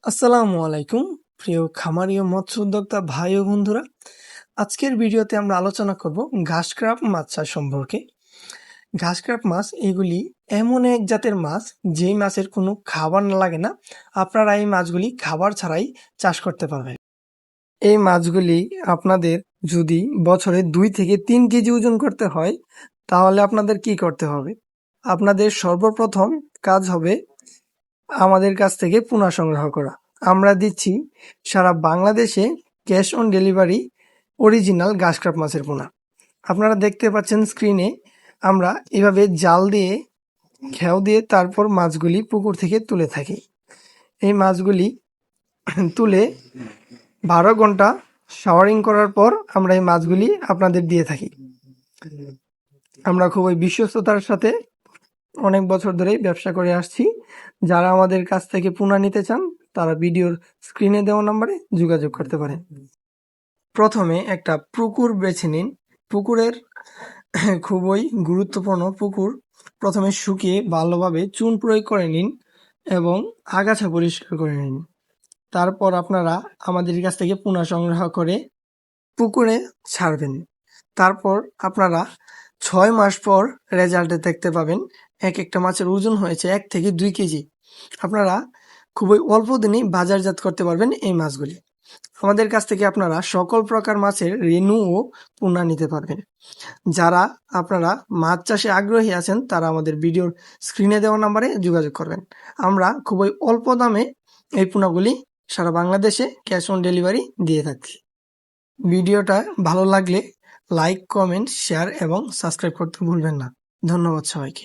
আসসালামু আলাইকুম প্রিয় খামারি ও মৎস্য উদ্যোক্তা ভাই ও বন্ধুরা। আজকের ভিডিওতে আমরা আলোচনা করব ঘাস ক্রাপ মাছ চাষ সম্পর্কে। ঘাস ক্রাপ মাছ এগুলি এমন এক জাতের মাছ যেই মাছের কোনো খাবার না লাগে না, আপনারা এই মাছগুলি খাবার ছাড়াই চাষ করতে পারবেন। এই মাছগুলি আপনাদের যদি বছরে 2 থেকে 3 কেজি ওজন করতে হয় তাহলে আপনাদের কি করতে হবে? আপনাদের সর্বপ্রথম কাজ হবে আমাদের কাছ থেকে পোনা সংগ্রহ করা। আমরা দিচ্ছি সারা বাংলাদেশে ক্যাশ অন ডেলিভারি অরিজিনাল ঘাস ক্রাপ মাছের পোনা। আপনারা দেখতে পাচ্ছেন স্ক্রিনে আমরা এভাবে জাল দিয়ে ঘেউ দিয়ে তারপর মাছগুলি পুকুর থেকে তুলে থাকি। এই মাছগুলি তুলে 12 ঘন্টা শাওয়ারিং করার পর আমরা এই মাছগুলি আপনাদের দিয়ে থাকি। আমরা খুবই বিশ্বস্ততার সাথে অনেক বছর ধরেই ব্যবসা করে আসছি। যারা আমাদের কাছ থেকে পোনা নিতে চান তারা ভিডিওর স্ক্রিনে দেওয়া নম্বরে যোগাযোগ করতে পারেন। প্রথমে একটা পুকুর বেছে নিন। পুকুরের খুবই গুরুত্বপূর্ণ, পুকুর প্রথমে শুকিয়ে ভালোভাবে চুন প্রয়োগ করে নিন এবং আগাছা পরিষ্কার করে নিন। তারপর আপনারা আমাদের কাছ থেকে পোনা সংগ্রহ করে পুকুরে ছাড়বেন। তারপর আপনারা 6 মাস পর রেজাল্টে দেখতে পাবেন এক একটা মাছের ওজন হয়েছে 1 থেকে 2 কেজি। আপনারা খুবই অল্প দিনেই বাজারজাত করতে পারবেন এই মাছগুলি। আমাদের কাছ থেকে আপনারা সকল প্রকার মাছের রেণু ও পোনা নিতে পারবেন। যারা আপনারা মাছ চাষে আগ্রহী আছেন তারা আমাদের ভিডিওর স্ক্রিনে দেওয়া নম্বরে যোগাযোগ করবেন। আমরা খুবই অল্প দামে এই পোনাগুলি সারা বাংলাদেশে ক্যাশ অন ডেলিভারি দিয়ে থাকি। ভিডিওটা ভালো লাগলে লাইক, কমেন্ট, শেয়ার এবং সাবস্ক্রাইব করতে ভুলবেন না। ধন্যবাদ সবাইকে।